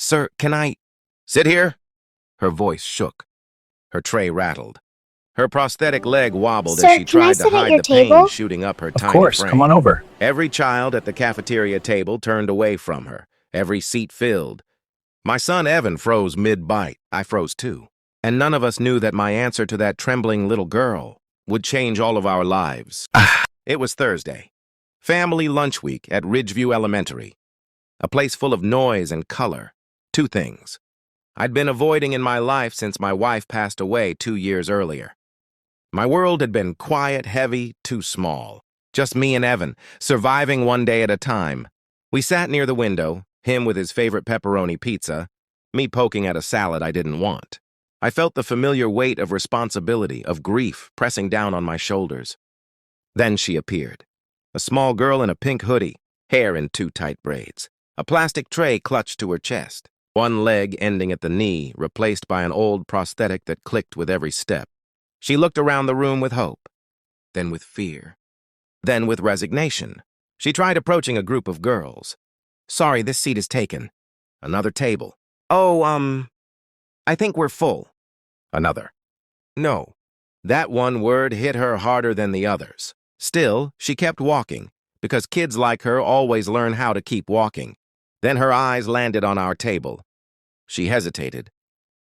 Sir, can I sit here? Her voice shook. Her tray rattled. Her prosthetic leg wobbled as Sir, she can I tried to sit at hide your the pain table? shooting up her Of tiny course, frame. come on over. Every child at the cafeteria table turned away from her, every seat filled. My son Evan froze mid-bite. I froze too. And none of us knew that my answer to that trembling little girl would change all of our lives. It was Thursday. Family lunch week at Ridgeview Elementary. A place full of noise and color. Two things I'd been avoiding in my life since my wife passed away 2 years earlier. My world had been quiet, heavy, too small. Just me and Evan, surviving one day at a time. We sat near the window, him with his favorite pepperoni pizza, me poking at a salad I didn't want. I felt the familiar weight of responsibility, of grief, pressing down on my shoulders. Then she appeared. A small girl in a pink hoodie, hair in 2 tight braids. A plastic tray clutched to her chest, one leg ending at the knee, replaced by an old prosthetic that clicked with every step. She looked around the room with hope, then with fear, then with resignation. She tried approaching a group of girls. "Sorry, this seat is taken." Another table. "Oh, I think we're full." Another. No. That one word hit her harder than the others. Still, she kept walking, because kids like her always learn how to keep walking. Then her eyes landed on our table. She hesitated.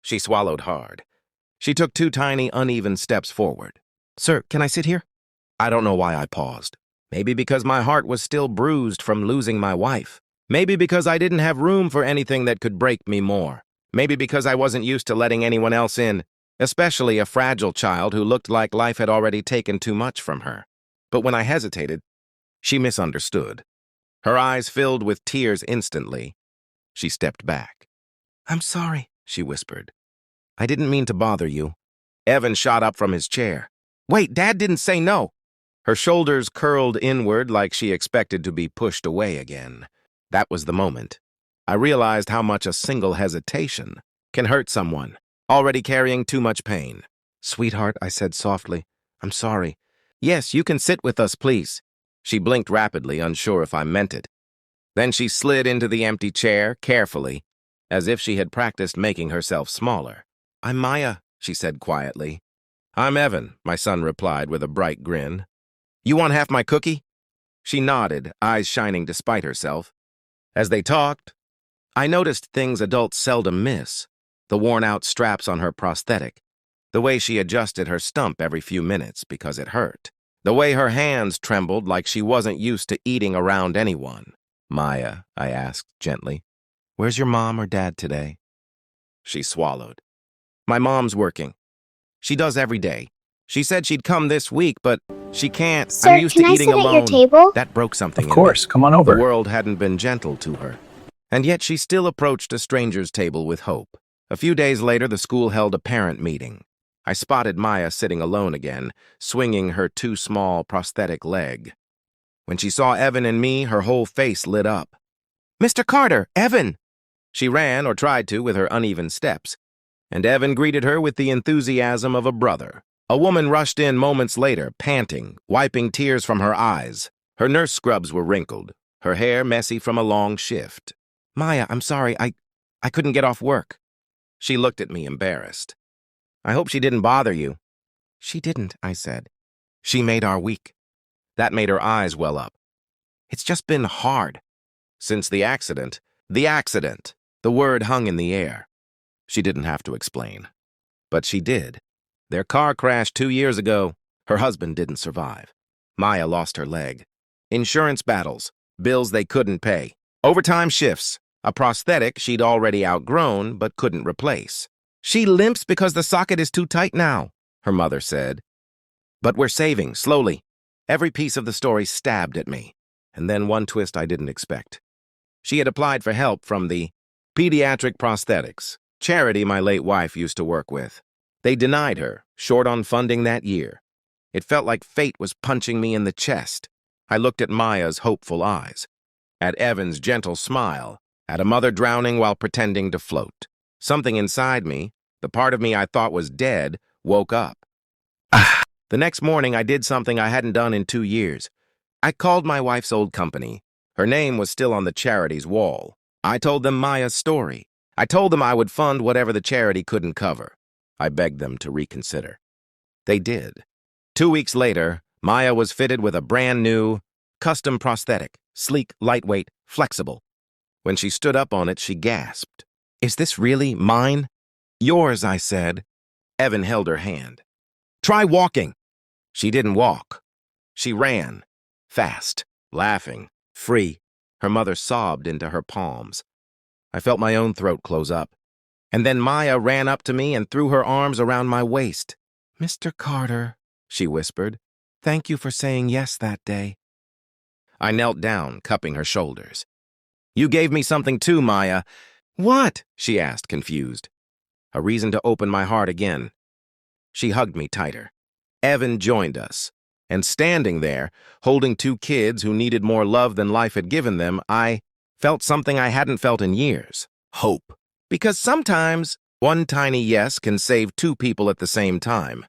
She swallowed hard. She took 2 tiny, uneven steps forward. "Sir, can I sit here?" I don't know why I paused. Maybe because my heart was still bruised from losing my wife. Maybe because I didn't have room for anything that could break me more. Maybe because I wasn't used to letting anyone else in, especially a fragile child who looked like life had already taken too much from her. But when I hesitated, she misunderstood. Her eyes filled with tears instantly. She stepped back. "I'm sorry," she whispered. "I didn't mean to bother you." Evan shot up from his chair. "Wait, Dad didn't say no." Her shoulders curled inward like she expected to be pushed away again. That was the moment. I realized how much a single hesitation can hurt someone, already carrying too much pain. "Sweetheart," I said softly, "I'm sorry." "Yes, you can sit with us, please." She blinked rapidly, unsure if I meant it. Then she slid into the empty chair, carefully, as if she had practiced making herself smaller. "I'm Maya," she said quietly. "I'm Evan," my son replied with a bright grin. "You want half my cookie?" She nodded, eyes shining despite herself. As they talked, I noticed things adults seldom miss. The worn-out straps on her prosthetic. The way she adjusted her stump every few minutes because it hurt. The way her hands trembled like she wasn't used to eating around anyone. "Maya," I asked gently, "where's your mom or dad today?" She swallowed. "My mom's working. She does every day. She said she'd come this week, but she can't. Sir, I'm used can to I eating sit at your alone." table? That broke something Of in course, me. come on The over. world hadn't been gentle to her. And yet she still approached a stranger's table with hope. A few days later, the school held a parent meeting. I spotted Maya sitting alone again, swinging her too small prosthetic leg. When she saw Evan and me, her whole face lit up. "Mr. Carter, Evan!" She ran, or tried to, with her uneven steps, and Evan greeted her with the enthusiasm of a brother. A woman rushed in moments later, panting, wiping tears from her eyes. Her nurse scrubs were wrinkled, her hair messy from a long shift. "Maya, I'm sorry, I couldn't get off work." She looked at me, embarrassed. "I hope she didn't bother you." "She didn't," I said. "She made our week." That made her eyes well up. "It's just been hard." Since the accident, the word hung in the air. She didn't have to explain. But she did. Their car crashed 2 years ago. Her husband didn't survive. Maya lost her leg. Insurance battles, bills they couldn't pay, overtime shifts, a prosthetic she'd already outgrown but couldn't replace. "She limps because the socket is too tight now," her mother said. "But we're saving, slowly." Every piece of the story stabbed at me. And then one twist I didn't expect. She had applied for help from the Pediatric Prosthetics charity my late wife used to work with. They denied her, short on funding that year. It felt like fate was punching me in the chest. I looked at Maya's hopeful eyes, at Evan's gentle smile, at a mother drowning while pretending to float. Something inside me, the part of me I thought was dead, woke up. The next morning, I did something I hadn't done in 2 years. I called my wife's old company. Her name was still on the charity's wall. I told them Maya's story, I told them I would fund whatever the charity couldn't cover. I begged them to reconsider. They did. 2 weeks later, Maya was fitted with a brand new, custom prosthetic, sleek, lightweight, flexible. When she stood up on it, she gasped. "Is this really mine?" "Yours," I said. Evan held her hand. "Try walking." She didn't walk. She ran, fast, laughing, free. Her mother sobbed into her palms. I felt my own throat close up. And then Maya ran up to me and threw her arms around my waist. "Mr. Carter," she whispered, "thank you for saying yes that day." I knelt down, cupping her shoulders. "You gave me something too, Maya." "What?" she asked, confused. A reason to open my heart again. She hugged me tighter. Evan joined us. And standing there, holding 2 kids who needed more love than life had given them, I felt something I hadn't felt in years. Hope. Because sometimes, one tiny yes can save 2 people at the same time.